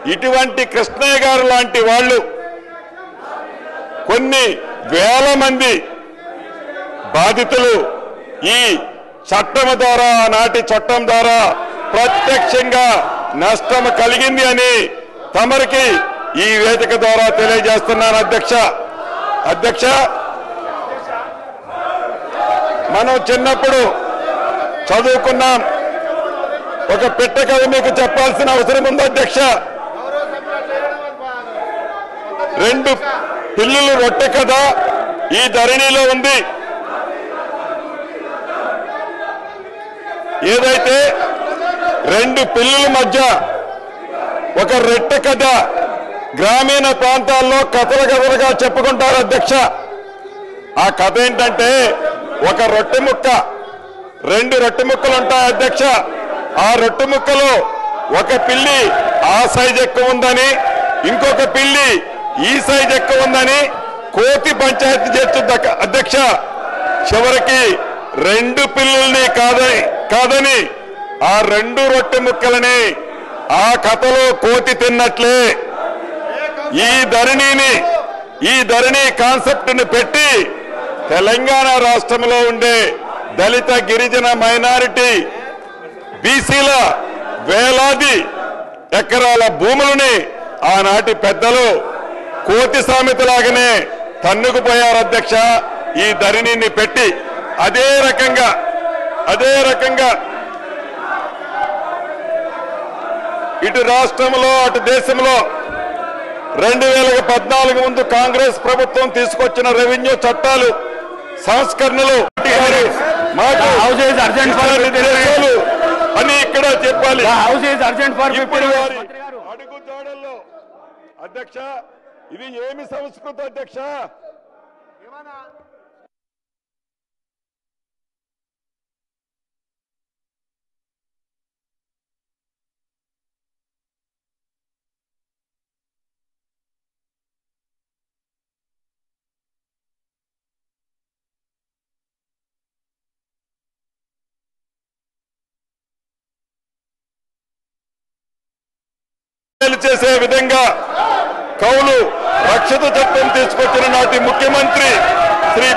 ఇటువంటి కృష్ణయ్య గారు లాంటి వాళ్ళు కొన్ని వేల మంది బాధితులు ఈ చట్టం ద్వారా నాటి చట్టం ద్వారా ప్రత్యక్షంగా నష్టం కలిగింది అని తమరికి ఈ వేదిక ద్వారా తెలియజేస్తున్నాను అధ్యక్ష మనం చిన్నప్పుడు చదువుకున్నాం ఒక పిట్ట కథ మీకు చెప్పాల్సిన అవసరం ఉంది అధ్యక్ష రెండు పిల్లులు రొట్టె కథ ఈ ధరణిలో ఉంది ఏదైతే రెండు పిల్లుల మధ్య ఒక రొట్టె కథ గ్రామీణ ప్రాంతాల్లో కథలుగా చెప్పుకుంటారు అధ్యక్ష ఆ కథ ఏంటంటే ఒక రొట్టె ముక్క రెండు రొట్టె ముక్కలు ఉంటాయి అధ్యక్ష ఆ రొట్టె ముక్కలో ఒక పిల్లి ఆ సైజ్ ఎక్కువ ఉందని ఇంకొక పిల్లి ఈ సైజ్ ఎక్కువ ఉందని కోతి పంచాయతీ చేస్తుంది అధ్యక్ష చివరికి రెండు పిల్లుల్ని కాదని ఆ రెండు రొట్టె ముక్కలని ఆ కథలో కోతి తిన్నట్లే ఈ ధరణి కాన్సెప్ట్ ని పెట్టి తెలంగాణ రాష్ట్రంలో ఉండే దళిత గిరిజన మైనారిటీ బీసీల వేలాది ఎకరాల భూములని ఆనాటి పెద్దలు కోతి సామెతలాగానే తన్నుకుపోయారు అధ్యక్ష ఈ ధరణిని పెట్టి అదే రకంగా ఇటు రాష్ట్రంలో అటు దేశంలో 2014 ముందు కాంగ్రెస్ ప్రభుత్వం తీసుకొచ్చిన రెవెన్యూ చట్టాలు సంస్కరణలు అని ఇక్కడ చెప్పాలి అడుగుజాడల్లో అధ్యక్ష ఇది ఏమి సంస్కృతి అధ్యక్ష చేసే విధంగా కౌలు రక్షిత చట్టం తీసుకొచ్చిన నాటి ముఖ్యమంత్రి శ్రీ